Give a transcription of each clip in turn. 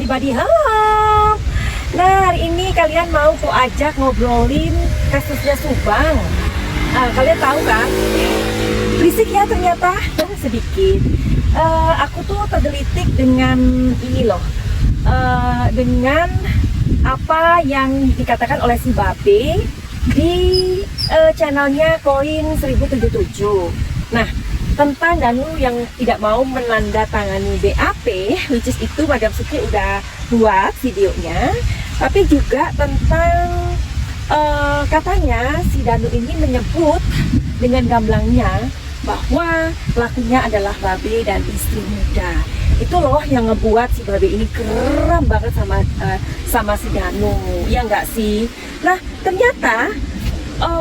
everybody, halo. Nah, hari ini kalian mau aku ajak ngobrolin kasusnya Subang. Kalian tahu kan? Berisik ya ternyata, sedikit. Aku tuh tergelitik dengan ini loh, dengan apa yang dikatakan oleh si Babe di channelnya Koin 1077. Nah, tentang Danu yang tidak mau menandatangani BAP, which is itu Madam Suki udah buat videonya. Tapi juga tentang katanya si Danu ini menyebut dengan gamblangnya bahwa pelakunya adalah Babe dan istri muda. Itu loh yang ngebuat si Babe ini geram banget sama si Danu, ya nggak sih? Nah, ternyata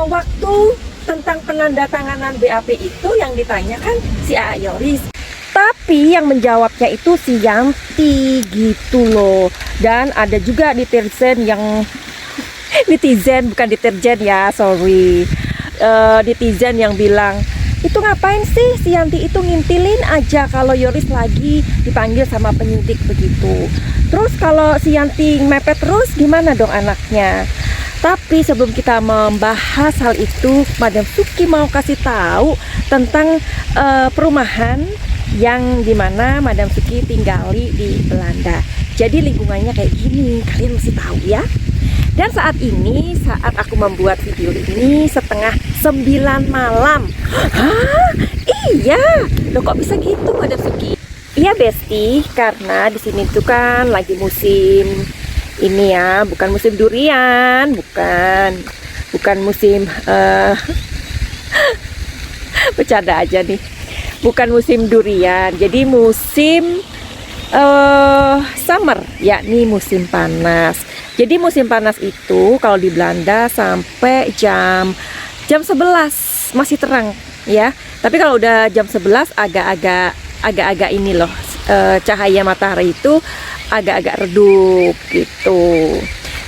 waktu tentang penandatanganan BAP itu yang ditanyakan si A.A. Yoris, tapi yang menjawabnya itu si Yanti gitu loh. Dan ada juga netizen yang bukan deterjen ya, sorry, netizen yang bilang, itu ngapain sih si Yanti itu ngintilin aja kalau Yoris lagi dipanggil sama penyidik begitu. Terus kalau si Yanti mepet terus gimana dong anaknya? Tapi sebelum kita membahas hal itu, Madam Suki mau kasih tahu tentang perumahan yang dimana Madam Suki tinggali di Belanda. Jadi lingkungannya kayak gini, kalian mesti tahu ya. Dan saat ini, saat aku membuat video ini setengah 9 malam. Hah? Iya, loh kok bisa gitu Madam Suki? Iya Besti, karena di sini tuh kan lagi musim ini ya, bukan musim durian, bukan musim bercanda aja nih, bukan musim durian, jadi musim summer, yakni musim panas. Jadi musim panas itu kalau di Belanda sampai jam 11 masih terang ya, tapi kalau udah jam 11 agak-agak ini loh, cahaya matahari itu agak-agak redup gitu.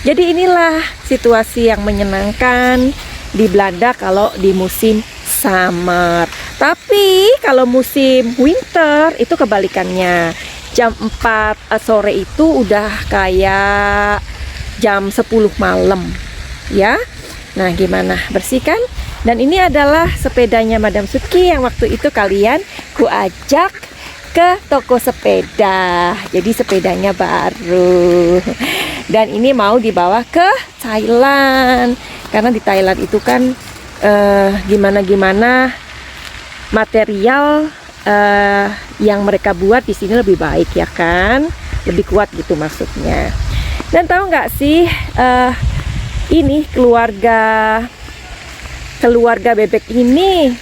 Jadi inilah situasi yang menyenangkan di Belanda kalau di musim summer. Tapi kalau musim winter itu kebalikannya. Jam 4 sore itu udah kayak jam 10 malam ya. Nah, gimana, bersih kan? Dan ini adalah sepedanya Madam Suki yang waktu itu kalian ku ajak ke toko sepeda. Jadi sepedanya baru. Dan ini mau dibawa ke Thailand. Karena di Thailand itu kan gimana material yang mereka buat di sini lebih baik ya kan? Lebih kuat gitu maksudnya. Dan tahu nggak sih ini keluarga bebek ini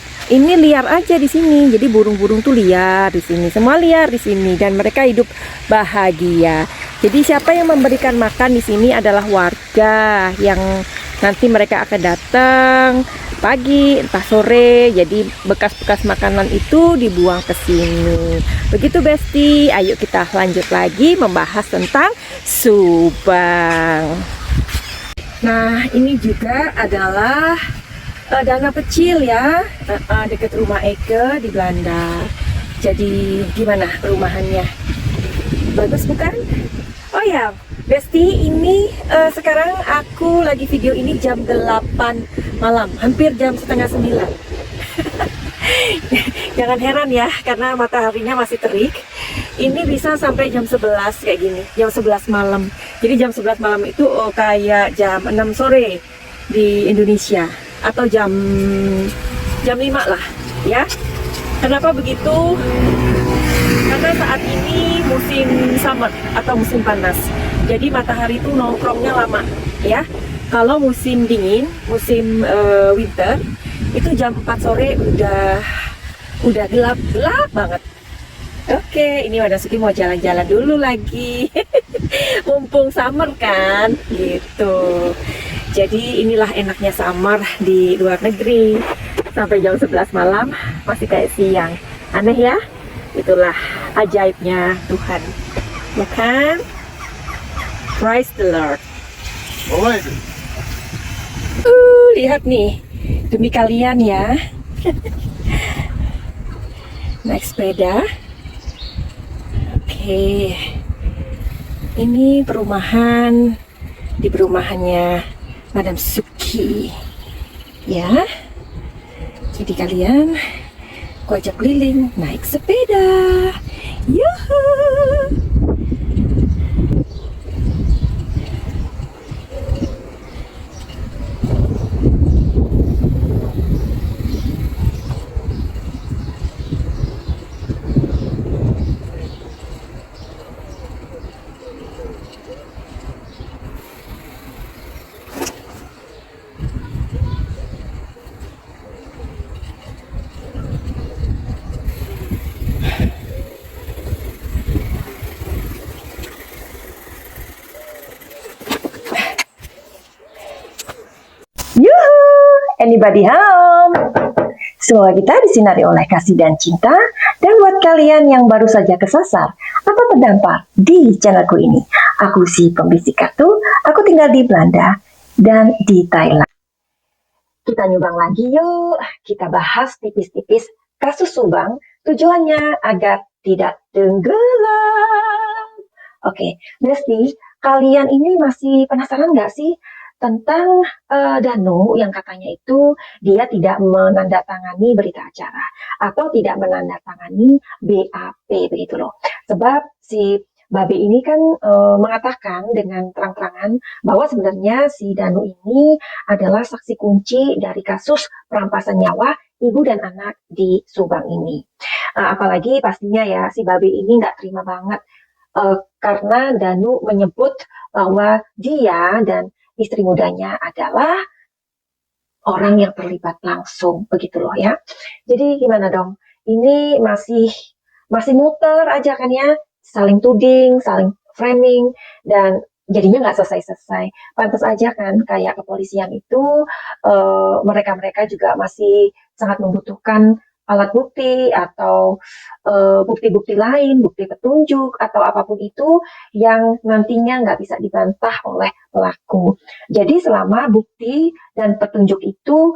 liar aja di sini. Jadi burung-burung tuh liar di sini, semua liar di sini, dan mereka hidup bahagia. Jadi siapa yang memberikan makan di sini adalah warga yang nanti mereka akan datang pagi entah sore. Jadi bekas-bekas makanan itu dibuang ke sini. Begitu Besti. Ayo kita lanjut lagi membahas tentang Subang. Nah, ini juga adalah danau kecil ya, dekat rumah Eke di Belanda. Jadi gimana perumahannya? Bagus bukan? Oh ya Besti, ini sekarang aku lagi video ini jam 8 malam, hampir jam setengah 9. Jangan heran ya, karena mataharinya masih terik. Ini bisa sampai jam 11 kayak gini, jam 11 malam. Jadi jam 11 malam itu kayak jam 6 sore di Indonesia, atau jam 5 lah ya. Kenapa begitu? Karena saat ini musim summer atau musim panas. Jadi matahari itu nongkrongnya lama ya. Kalau musim dingin, musim winter itu jam 4 sore udah gelap banget. Oke, ini Madam Suki mau jalan-jalan dulu lagi. Mumpung summer kan gitu. Jadi inilah enaknya summer di luar negeri. Sampai jam 11 malam masih kayak siang. Aneh ya? Itulah ajaibnya Tuhan. Ya kan? Praise the Lord. Lihat nih. Demi kalian ya. Naik sepeda. Oke. Ini perumahan, di perumahannya Madam Suki ya. Jadi kalian aku ajak keliling naik sepeda. Yuhu. Yuhu, anybody home? Semoga kita disinari oleh kasih dan cinta. Dan buat kalian yang baru saja kesasar atau terdampar di channelku ini, aku si pembisik kartu, aku tinggal di Belanda dan di Thailand. Kita nyumbang lagi yuk, kita bahas tipis-tipis kasus Subang, tujuannya agar tidak tenggelam. Oke, Besti, kalian ini masih penasaran nggak sih tentang Danu yang katanya itu dia tidak menandatangani berita acara atau tidak menandatangani BAP begitu loh. Sebab si Babe ini kan mengatakan dengan terang-terangan bahwa sebenarnya si Danu ini adalah saksi kunci dari kasus perampasan nyawa ibu dan anak di Subang ini. Apalagi pastinya ya si Babe ini nggak terima banget karena Danu menyebut bahwa dia dan istri mudanya adalah orang yang terlibat langsung begitu loh ya. Jadi gimana dong? Ini masih muter aja kan ya, saling tuding, saling framing, dan jadinya nggak selesai-selesai. Pantas aja kan kayak kepolisian itu mereka-mereka juga masih sangat membutuhkan alat bukti atau bukti-bukti lain, bukti petunjuk atau apapun itu yang nantinya nggak bisa dibantah oleh pelaku. Jadi selama bukti dan petunjuk itu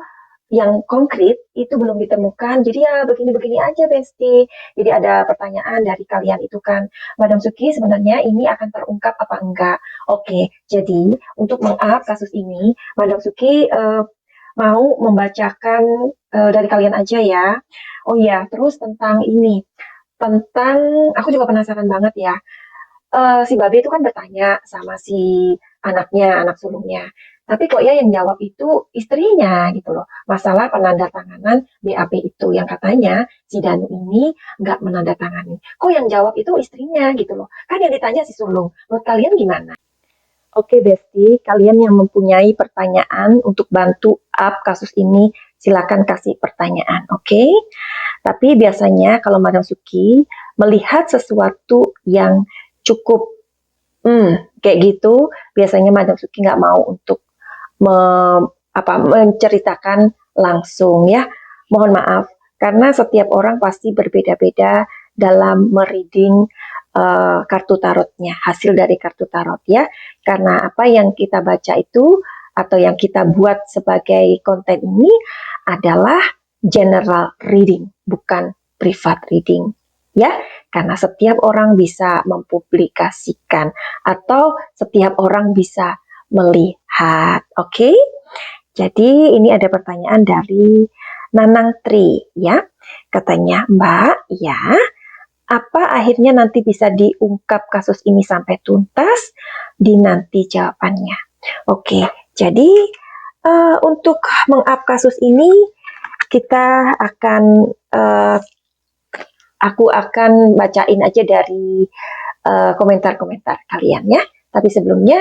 yang konkret itu belum ditemukan, jadi ya begini-begini aja Besti. Jadi ada pertanyaan dari kalian itu kan, Madam Suki sebenarnya ini akan terungkap apa enggak? Oke, jadi untuk meng-up kasus ini, Madam Suki mau membacakan dari kalian aja ya. Oh iya, terus tentang ini, tentang aku juga penasaran banget ya. Si Babe itu kan bertanya sama si anaknya, anak sulungnya. Tapi kok ya yang jawab itu istrinya gitu loh. Masalah penandatanganan BAP itu yang katanya si Danu ini nggak menandatangani. Kok yang jawab itu istrinya gitu loh. Kan yang ditanya si sulung. Menurut kalian gimana? Oke Besti, kalian yang mempunyai pertanyaan untuk bantu up kasus ini, silakan kasih pertanyaan, oke? Tapi biasanya kalau Madam Suki melihat sesuatu yang cukup kayak gitu, biasanya Madam Suki nggak mau untuk menceritakan langsung ya. Mohon maaf, karena setiap orang pasti berbeda-beda dalam mereading kartu tarotnya, hasil dari kartu tarot ya. Karena apa yang kita baca itu atau yang kita buat sebagai konten ini adalah general reading, bukan private reading ya. Karena setiap orang bisa mempublikasikan atau setiap orang bisa melihat, oke? Jadi ini ada pertanyaan dari Nanang Tri ya. Katanya, Mbak, ya, apa akhirnya nanti bisa diungkap kasus ini sampai tuntas? Dinanti jawabannya. Oke, jadi untuk meng-up kasus ini kita akan aku akan bacain aja dari komentar-komentar kalian ya. Tapi sebelumnya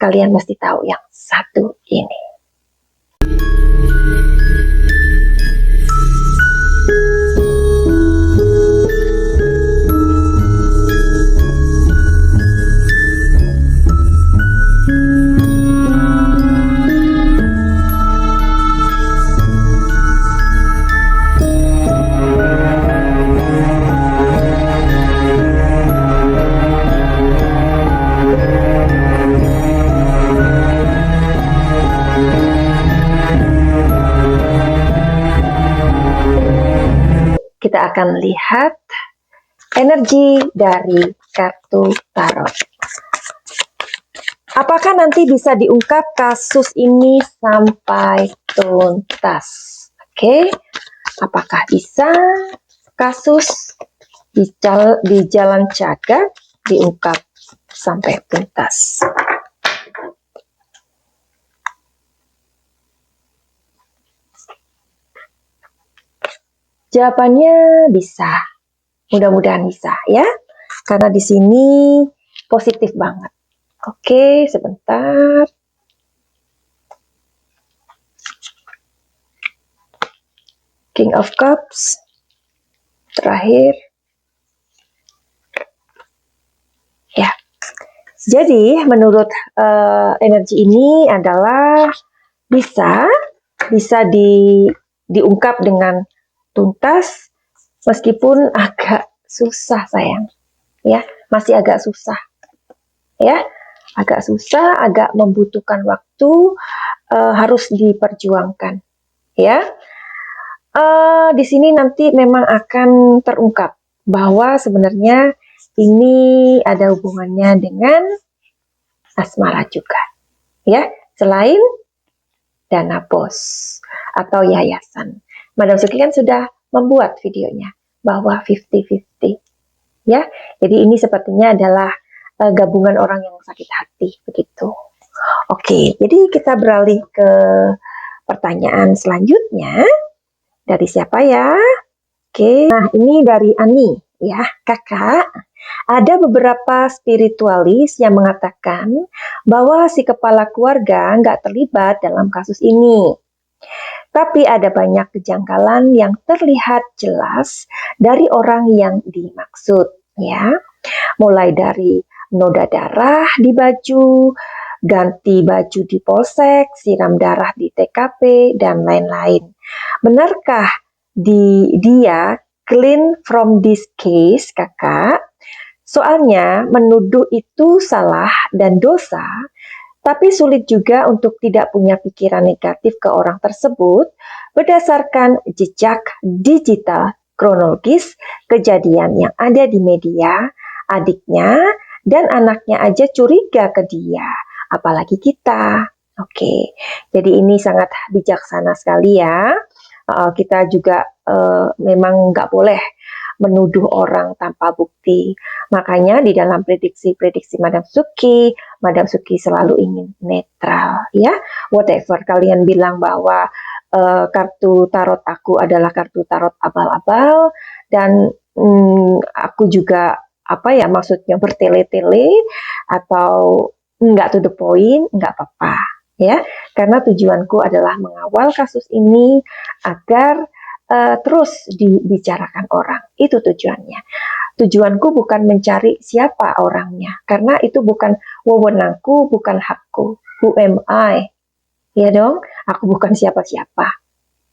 kalian mesti tahu yang satu ini. Kita akan lihat energi dari kartu tarot. Apakah nanti bisa diungkap kasus ini sampai tuntas? Oke, apakah bisa kasus di Jalan Cagak diungkap sampai tuntas? Jawabannya bisa. Mudah-mudahan bisa ya. Karena di sini positif banget. Oke, sebentar. King of Cups. Terakhir. Ya. Jadi, menurut energi ini adalah bisa diungkap dengan tuntas, meskipun agak susah sayang. Ya, masih agak susah. Ya, agak susah, agak membutuhkan waktu, harus diperjuangkan. Ya. Di sini nanti memang akan terungkap bahwa sebenarnya ini ada hubungannya dengan asmara juga, ya, selain dana bos atau yayasan. Madam Suki kan sudah membuat videonya bahwa 50-50, ya. Jadi ini sepertinya adalah gabungan orang yang sakit hati, begitu. Oke, jadi kita beralih ke pertanyaan selanjutnya. Dari siapa ya? Oke, nah ini dari Ani ya, kakak. Ada beberapa spiritualis yang mengatakan bahwa si kepala keluarga nggak terlibat dalam kasus ini. Tapi ada banyak kejanggalan yang terlihat jelas dari orang yang dimaksud, ya. Mulai dari noda darah di baju, ganti baju di polsek, siram darah di TKP, dan lain-lain. Benarkah dia clean from this case, kakak? Soalnya menuduh itu salah dan dosa, tapi sulit juga untuk tidak punya pikiran negatif ke orang tersebut berdasarkan jejak digital kronologis kejadian yang ada di media. Adiknya dan anaknya aja curiga ke dia, apalagi kita. Oke, jadi ini sangat bijaksana sekali ya. Kita juga memang nggak boleh menuduh orang tanpa bukti. Makanya di dalam prediksi-prediksi Madam Suki selalu ingin netral, ya. Whatever kalian bilang bahwa kartu tarot aku adalah kartu tarot abal-abal, dan aku juga maksudnya bertele-tele atau nggak to the point, nggak apa-apa, ya. Karena tujuanku adalah mengawal kasus ini agar terus dibicarakan orang. Itu tujuannya. Tujuanku bukan mencari siapa orangnya, karena itu bukan wewenangku, bukan hakku. Who am I? Ya dong, aku bukan siapa-siapa.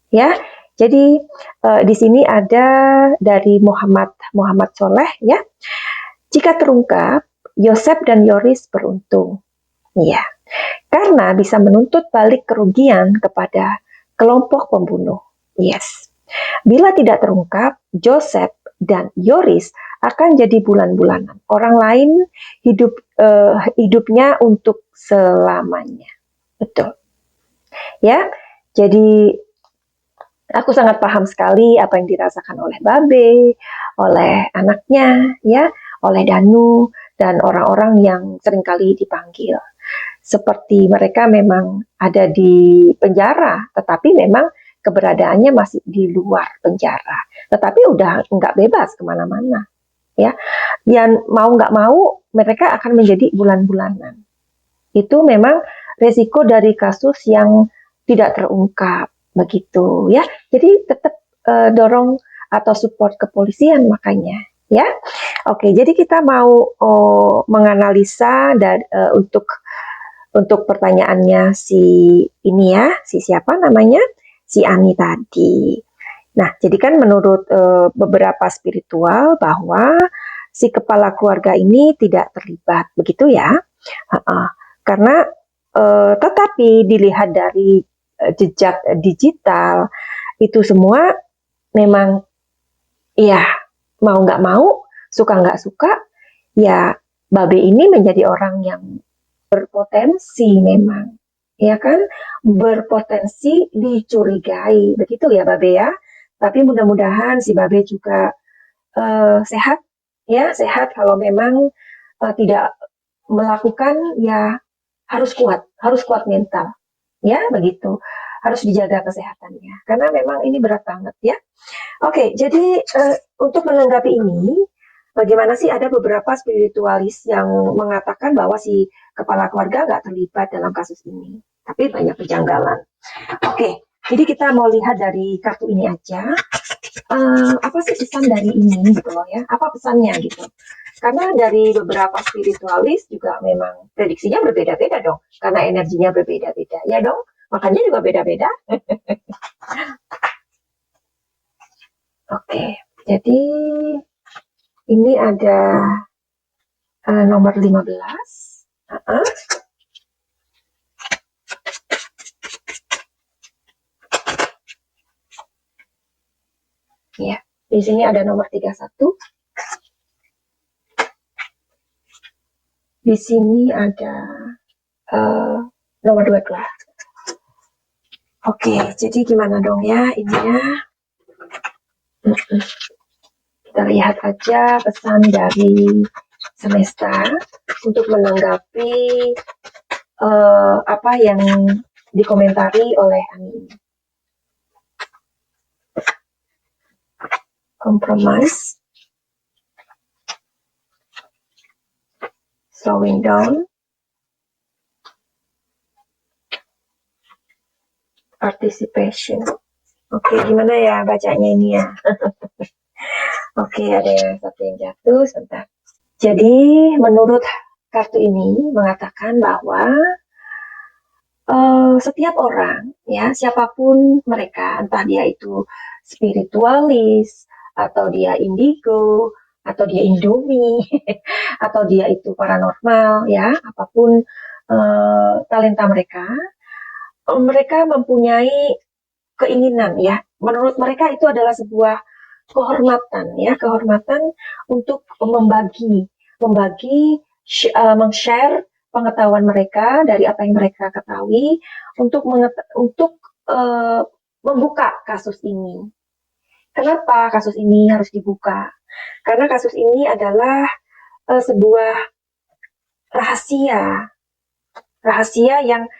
Ya, jadi di sini ada dari Muhammad Soleh, ya. Jika terungkap, Yosef dan Yoris beruntung. Ya, karena bisa menuntut balik kerugian kepada kelompok pembunuh. Yes. Bila tidak terungkap, Joseph dan Yoris akan jadi bulan-bulanan. Orang lain hidupnya untuk selamanya. Betul. Ya, jadi aku sangat paham sekali apa yang dirasakan oleh Babe, oleh anaknya, ya, oleh Danu, dan orang-orang yang seringkali dipanggil. Seperti mereka memang ada di penjara, tetapi memang keberadaannya masih di luar penjara, tetapi udah nggak bebas kemana-mana, ya. Yang mau nggak mau mereka akan menjadi bulan-bulanan. Itu memang resiko dari kasus yang tidak terungkap, begitu, ya. Jadi tetap dorong atau support kepolisian makanya, ya. Oke, jadi kita mau menganalisa dan untuk pertanyaannya si ini ya, si siapa namanya? Si Ani tadi. Nah, jadi kan menurut beberapa spiritual bahwa si kepala keluarga ini tidak terlibat, begitu ya? Karena tetapi dilihat dari jejak digital itu semua memang ya mau nggak mau, suka nggak suka, ya Babe ini menjadi orang yang berpotensi memang, ya kan, berpotensi dicurigai, begitu ya Babe ya. Tapi mudah-mudahan si Babe juga sehat, ya sehat. Kalau memang tidak melakukan, ya harus kuat mental, ya begitu. Harus dijaga kesehatannya, karena memang ini berat banget ya. Oke, jadi untuk menanggapi ini, bagaimana sih, ada beberapa spiritualis yang mengatakan bahwa si kepala keluarga nggak terlibat dalam kasus ini, tapi banyak kejanggalan. Oke, jadi kita mau lihat dari kartu ini aja, apa sih pesan dari ini gitu loh ya, apa pesannya gitu. Karena dari beberapa spiritualis juga memang prediksinya berbeda-beda dong, karena energinya berbeda-beda, ya dong, makanya juga beda-beda. Oke, jadi ini ada nomor 15. Ya, di sini ada nomor 31. Di sini ada nomor 22. Oke, jadi gimana dong ya ininya? Kita lihat aja pesan dari semesta untuk menanggapi apa yang dikomentari oleh Ani. Compromise, slowing down, participation. Oke, gimana ya bacanya ini ya? Oke, ada satu yang jatuh, sebentar. Jadi, menurut kartu ini mengatakan bahwa setiap orang, ya, siapapun mereka, entah dia itu spiritualis, atau dia indigo, atau dia indomie, atau dia itu paranormal, ya, apapun talenta mereka, mereka mempunyai keinginan, ya. Menurut mereka itu adalah sebuah kehormatan, ya, kehormatan untuk meng-share pengetahuan mereka dari apa yang mereka ketahui untuk membuka kasus ini. Kenapa kasus ini harus dibuka? Karena kasus ini adalah sebuah rahasia yang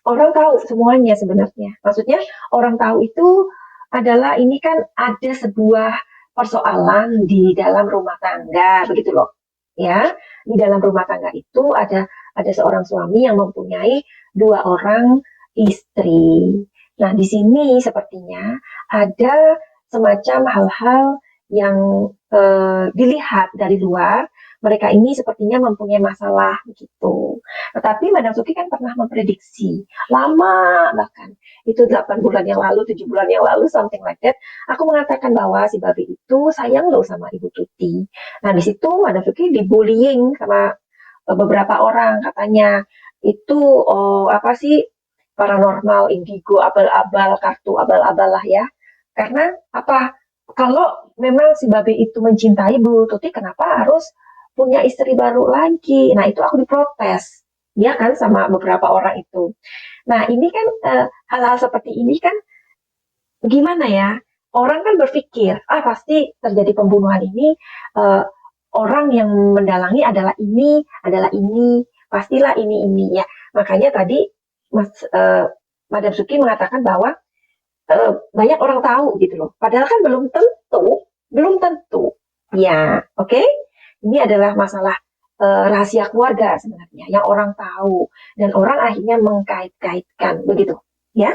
orang tahu semuanya sebenarnya. Maksudnya orang tahu itu adalah, ini kan ada sebuah persoalan di dalam rumah tangga, begitu loh. Ya, di dalam rumah tangga itu ada seorang suami yang mempunyai 2 orang istri. Nah, di sini sepertinya ada semacam hal-hal yang dilihat dari luar, mereka ini sepertinya mempunyai masalah begitu. Tetapi Madam Suki kan pernah memprediksi lama, bahkan itu 8 bulan yang lalu, 7 bulan yang lalu, something like that. Aku mengatakan bahwa si Babi itu sayang loh sama Ibu Tuti. Nah, di situ Madam Suki dibullying sama beberapa orang, katanya itu apa sih, paranormal, indigo, abal-abal, kartu abal-abal lah ya. Karena apa? Kalau memang si Babi itu mencintai Bu Tuti, kenapa harus punya istri baru lagi? Nah, itu aku diprotes, ya kan, sama beberapa orang itu. Nah, ini kan hal-hal seperti ini kan gimana ya? Orang kan berpikir, pasti terjadi pembunuhan ini, orang yang mendalangi adalah ini, pastilah ini ya. Makanya tadi Madam Suki mengatakan bahwa banyak orang tahu gitu loh. Padahal kan belum tentu. Ya, oke. Ini adalah masalah rahasia keluarga sebenarnya yang orang tahu dan orang akhirnya mengkait-kaitkan begitu, ya.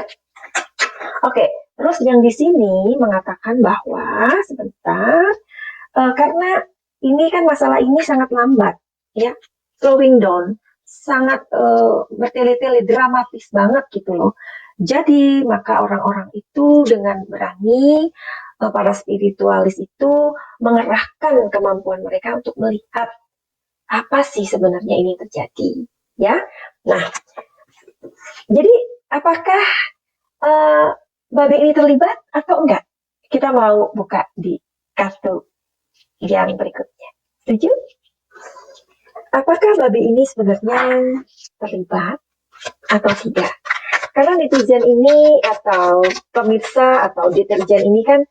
Oke, terus yang di sini mengatakan bahwa sebentar, karena ini kan masalah ini sangat lambat, ya, slowing down, sangat bertele-tele, dramatis banget gitu loh. Jadi maka orang-orang itu dengan berani, para spiritualis itu mengerahkan kemampuan mereka untuk melihat apa sih sebenarnya ini terjadi, ya. Nah, jadi apakah Babe ini terlibat atau enggak? Kita mau buka di kartu yang berikutnya. Setuju? Apakah babi ini sebenarnya terlibat atau tidak? Karena netizen ini atau pemirsa atau deterjen ini kan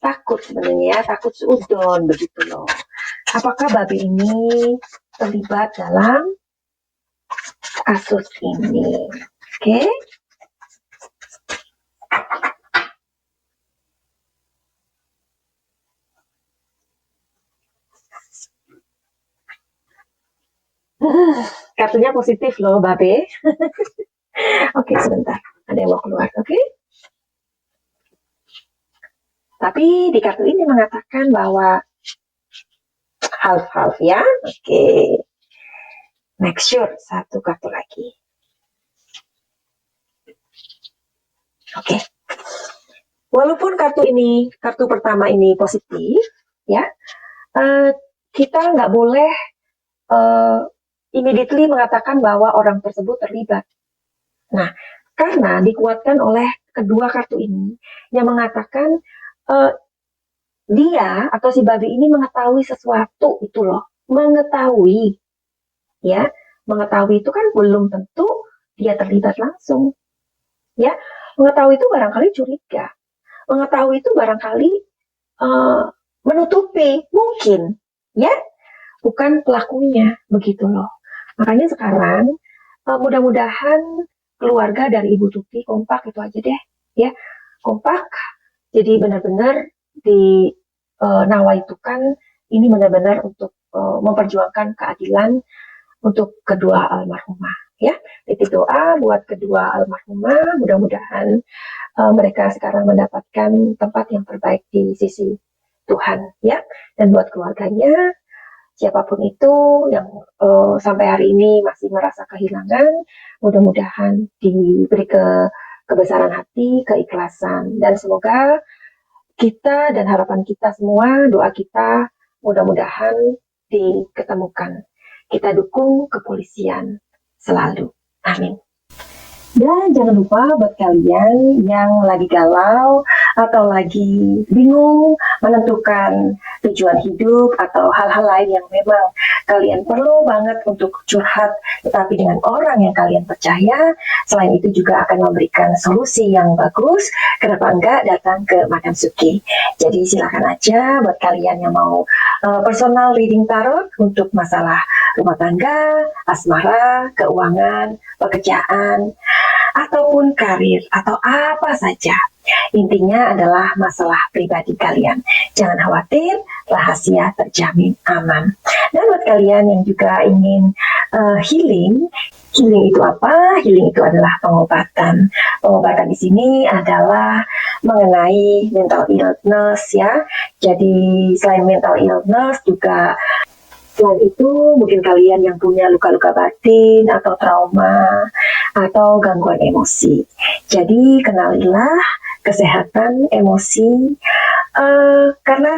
takut sebenarnya, takut seudon begitu loh. Apakah babi ini terlibat dalam kasus ini? Oke. Kartunya positif loh, Babe. Oke, sebentar. Ada yang mau keluar, oke? Tapi di kartu ini mengatakan bahwa half-half ya. Oke. Make sure satu kartu lagi. Oke. Walaupun kartu pertama ini positif, ya, kita nggak boleh immediately mengatakan bahwa orang tersebut terlibat. Nah, karena dikuatkan oleh kedua kartu ini yang mengatakan dia atau si babi ini mengetahui sesuatu itu loh, mengetahui, ya, mengetahui itu kan belum tentu dia terlibat langsung, ya, mengetahui itu barangkali curiga, mengetahui itu barangkali menutupi mungkin, ya, bukan pelakunya begitu loh. Makanya sekarang mudah-mudahan keluarga dari Ibu Tuti kompak itu aja deh, ya, kompak. Jadi benar-benar di nawaitukan ini benar-benar untuk memperjuangkan keadilan untuk kedua almarhumah, ya. Titik doa buat kedua almarhumah, mudah-mudahan mereka sekarang mendapatkan tempat yang terbaik di sisi Tuhan, ya. Dan buat keluarganya, siapapun itu yang sampai hari ini masih merasa kehilangan, mudah-mudahan diberi kebesaran hati, keikhlasan, dan semoga kita dan harapan kita semua, doa kita mudah-mudahan diketemukan. Kita dukung kepolisian selalu. Amin. Dan jangan lupa buat kalian yang lagi galau atau lagi bingung menentukan tujuan hidup atau hal-hal lain yang memang kalian perlu banget untuk curhat, tetapi dengan orang yang kalian percaya, selain itu juga akan memberikan solusi yang bagus, kenapa enggak datang ke Madam Suki. Jadi silakan aja buat kalian yang mau personal reading tarot untuk masalah rumah tangga, asmara, keuangan, pekerjaan, ataupun karir, atau apa saja. Intinya adalah masalah pribadi kalian. Jangan khawatir, rahasia terjamin aman. Dan buat kalian yang juga ingin healing itu apa? Healing itu adalah pengobatan. Pengobatan di sini adalah mengenai mental illness ya. Jadi selain mental illness juga selain itu, mungkin kalian yang punya luka-luka batin atau trauma atau gangguan emosi. Jadi kenalilah kesehatan emosi, karena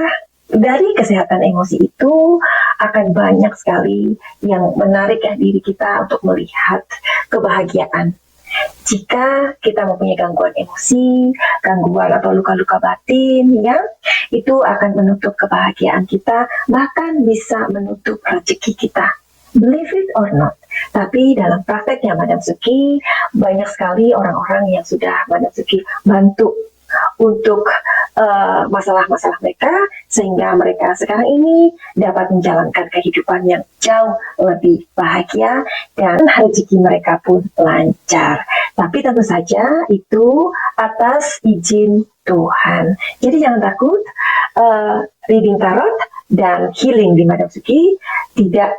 dari kesehatan emosi itu akan banyak sekali yang menarik ya diri kita untuk melihat kebahagiaan. Jika kita mempunyai gangguan emosi, gangguan atau luka-luka batin, ya, itu akan menutup kebahagiaan kita, bahkan bisa menutup rezeki kita. Believe it or not. Tapi dalam prakteknya Madam Suki, banyak sekali orang-orang yang sudah Madam Suki bantu untuk masalah-masalah mereka, sehingga mereka sekarang ini dapat menjalankan kehidupan yang jauh lebih bahagia dan rezeki mereka pun lancar. Tapi tentu saja itu atas izin Tuhan. Jadi jangan takut, reading tarot dan healing di Madam Suki tidak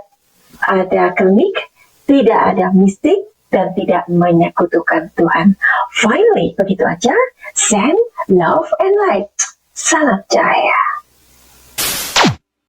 ada klinik, tidak ada mistik, dan tidak menyekutukan Tuhan. Finally, begitu aja. Send love and light. Salam Jaya.